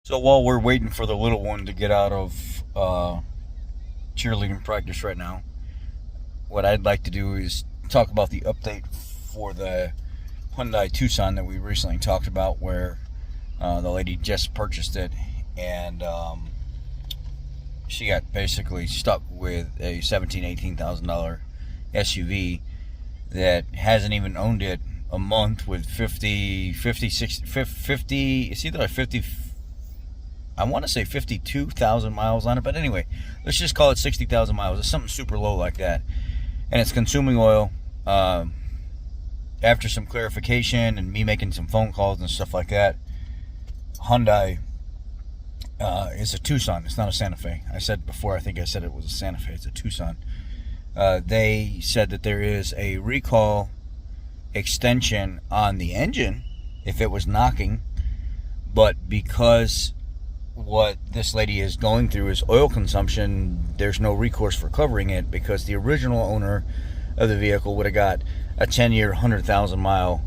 So while we're waiting for the little one to get out of cheerleading practice right now, what I'd like to do is talk about the update for the Hyundai Tucson that we recently talked about, where the lady just purchased it, and she got basically stuck with a $18,000 SUV that hasn't even owned it a month, with 50, it's either like 50, I want to say 52,000 miles on it, but anyway, let's just call it 60,000 miles. It's something super low like that, and it's consuming oil. After some clarification and me making some phone calls and stuff like that, Hyundai is a Tucson. It's not a Santa Fe. I said before, I think I said it was a Santa Fe. It's a Tucson. They said that there is a recall extension on the engine if it was knocking, but because what this lady is going through is oil consumption, there's no recourse for covering it, because the original owner of the vehicle would have got a 10-year, 100,000 mile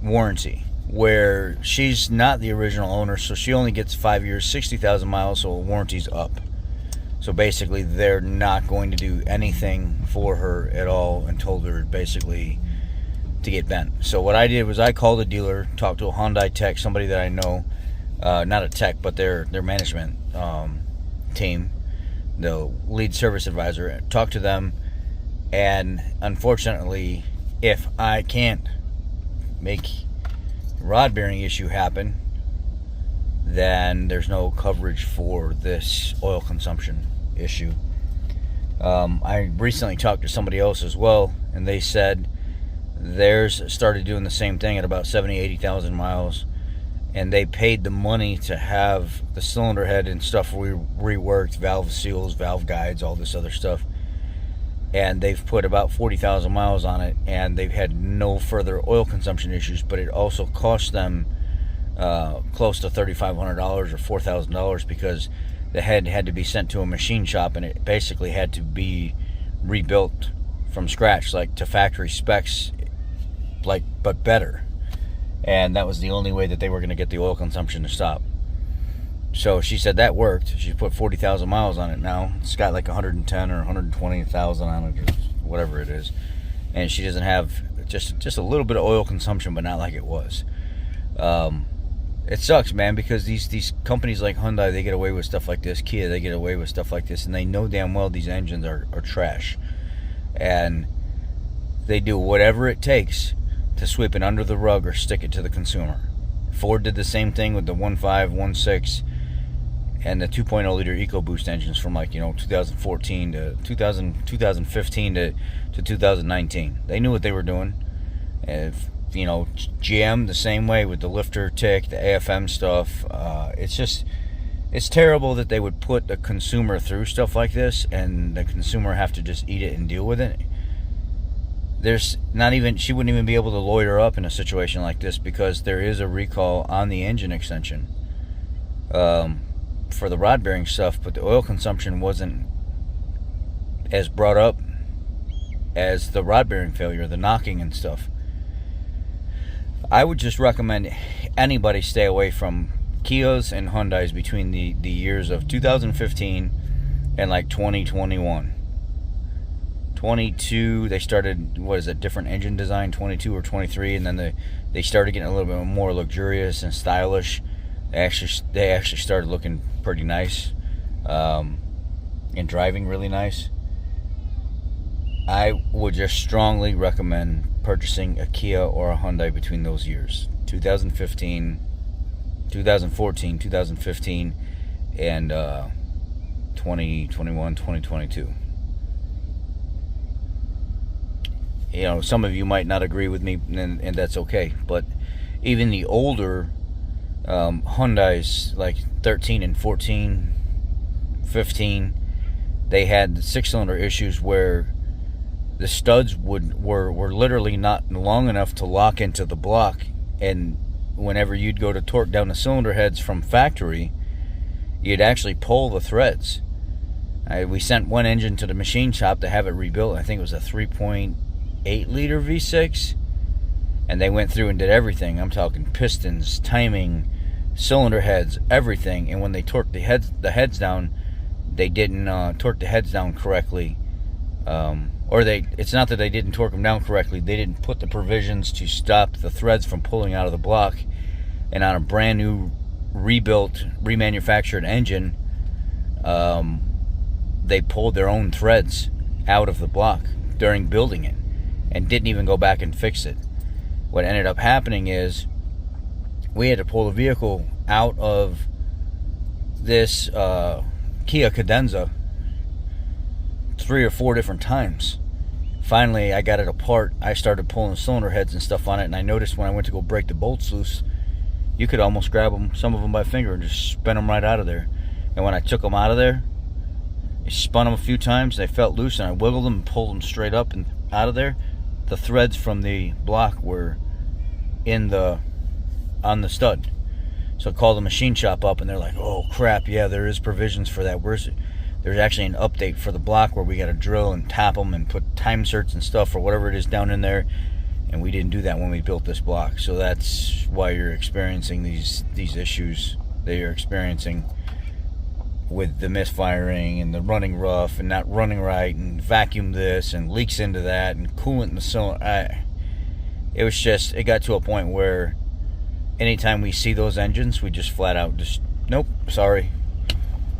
warranty, where she's not the original owner, so she only gets 5 years, 60,000 miles, so warranty's up. So basically, they're not going to do anything for her at all and told her basically to get bent. So what I did was I called a dealer, talked to a Hyundai tech, somebody that I know, not a tech, but their management team, the lead service advisor, talked to them, and unfortunately, if I can't make rod bearing issue happen, then there's no coverage for this oil consumption issue. I recently talked to somebody else as well, and they said theirs started doing the same thing at about 70, 80,000 miles, and they paid the money to have the cylinder head and stuff reworked, valve seals, valve guides, all this other stuff, and they've put about 40,000 miles on it, and they've had no further oil consumption issues. But it also cost them close to $3,500 or $4,000, because the head had to be sent to a machine shop, and it basically had to be rebuilt from scratch, like to factory specs, like, but better. And that was the only way that they were going to get the oil consumption to stop. So she said that worked. She put 40,000 miles on it now. It's got like 110 or 120,000 on it, or whatever it is. And she doesn't have just a little bit of oil consumption, but not like it was. It sucks, man, because these companies like Hyundai, they get away with stuff like this. Kia, they get away with stuff like this, and they know damn well these engines are trash. And they do whatever it takes to sweep it under the rug or stick it to the consumer. Ford did the same thing with the 1.5, 1.6, and the 2.0 liter EcoBoost engines from 2014 to 2015 to 2019. They knew what they were doing. And GM the same way with the lifter tick, the AFM stuff. It's terrible that they would put the consumer through stuff like this, and the consumer have to just eat it and deal with it. She wouldn't even be able to lawyer up in a situation like this, because there is a recall on the engine extension for the rod bearing stuff, but the oil consumption wasn't as brought up as the rod bearing failure, the knocking and stuff. I would just recommend anybody stay away from Kias and Hyundais between the years of 2015 and like 2021. 22, they started, different engine design, 22 or 23, and then they started getting a little bit more luxurious and stylish. They actually started looking pretty nice, and driving really nice. I would just strongly recommend purchasing a Kia or a Hyundai between those years, 2014, 2015, and 2021, 2022. Some of you might not agree with me, and that's okay. But even the older Hyundais, like 13 and 14, 15, they had the 6-cylinder issues where the studs were literally not long enough to lock into the block, and whenever you'd go to torque down the cylinder heads from factory, you'd actually pull the threads. We sent one engine to the machine shop to have it rebuilt. I think it was a 3.8 liter V6, and they went through and did everything. I'm talking pistons, timing, cylinder heads, everything. And when they torqued the heads down, they didn't torque the heads down correctly. It's not that they didn't torque them down correctly, they didn't put the provisions to stop the threads from pulling out of the block. And on a brand new rebuilt, remanufactured engine, they pulled their own threads out of the block during building it and didn't even go back and fix it. What ended up happening is we had to pull the vehicle out of this Kia Cadenza 3 or 4 different times. Finally, I got it apart. I started pulling the cylinder heads and stuff on it, and I noticed when I went to go break the bolts loose, you could almost grab them, some of them by finger, and just spin them right out of there. And when I took them out of there, I spun them a few times, they felt loose, and I wiggled them and pulled them straight up and out of there. The threads from the block were on the stud. So I called the machine shop up, and they're like, oh crap, yeah, there is provisions for that. There's actually an update for the block where we got to drill and tap them and put time certs and stuff or whatever it is down in there, and we didn't do that when we built this block. So that's why you're experiencing these issues that you're experiencing with the misfiring and the running rough and not running right and vacuum this and leaks into that and coolant in the cylinder. It got to a point where anytime we see those engines, we just flat out just, nope, sorry.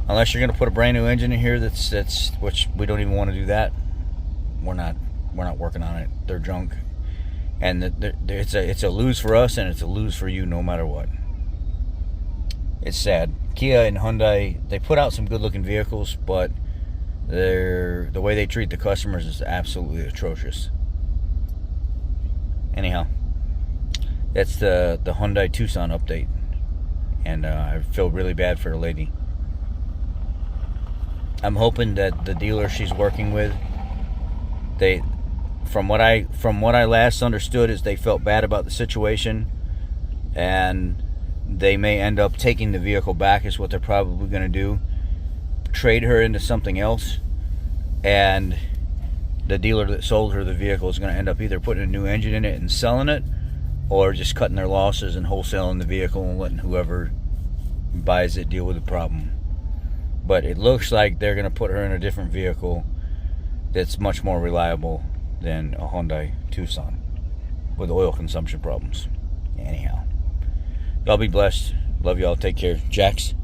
Unless you're going to put a brand new engine in here that's which we don't even want to do that. We're not working on it. They're junk. And it's a lose for us, and it's a lose for you no matter what. It's sad. Kia and Hyundai, they put out some good looking vehicles, but the way they treat the customers is absolutely atrocious. Anyhow, that's the Hyundai Tucson update, and I feel really bad for the lady. I'm hoping that the dealer she's working with, from what I last understood, is they felt bad about the situation, and they may end up taking the vehicle back, is what they're probably going to do. Trade her into something else, and the dealer that sold her the vehicle is going to end up either putting a new engine in it and selling it, or just cutting their losses and wholesaling the vehicle and letting whoever buys it deal with the problem. But it looks like they're going to put her in a different vehicle that's much more reliable than a Hyundai Tucson with oil consumption problems. Anyhow, y'all be blessed. Love y'all. Take care. Jax,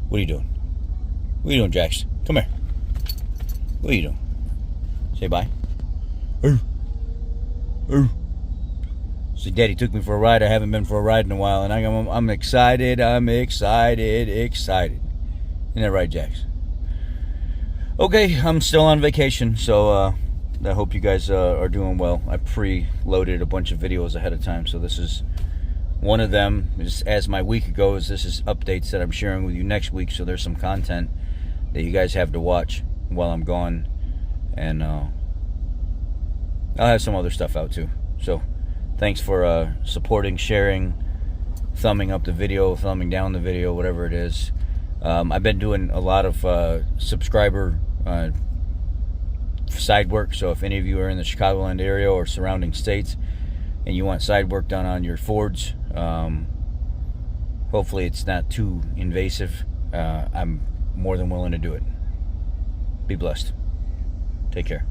what are you doing? What are you doing, Jax? Come here. What are you doing? Say bye. See, Daddy took me for a ride. I haven't been for a ride in a while, and I'm excited. I'm excited. Isn't that right, Jax? Okay, I'm still on vacation, so I hope you guys are doing well. I pre-loaded a bunch of videos ahead of time, so this is one of them. As my week goes, this is updates that I'm sharing with you next week, so there's some content that you guys have to watch while I'm gone, and I'll have some other stuff out too. So thanks for supporting, sharing, thumbing up the video, thumbing down the video, whatever it is. I've been doing a lot of subscriber side work, so if any of you are in the Chicagoland area or surrounding states and you want side work done on your Fords, hopefully it's not too invasive, I'm more than willing to do it. Be blessed. Take care.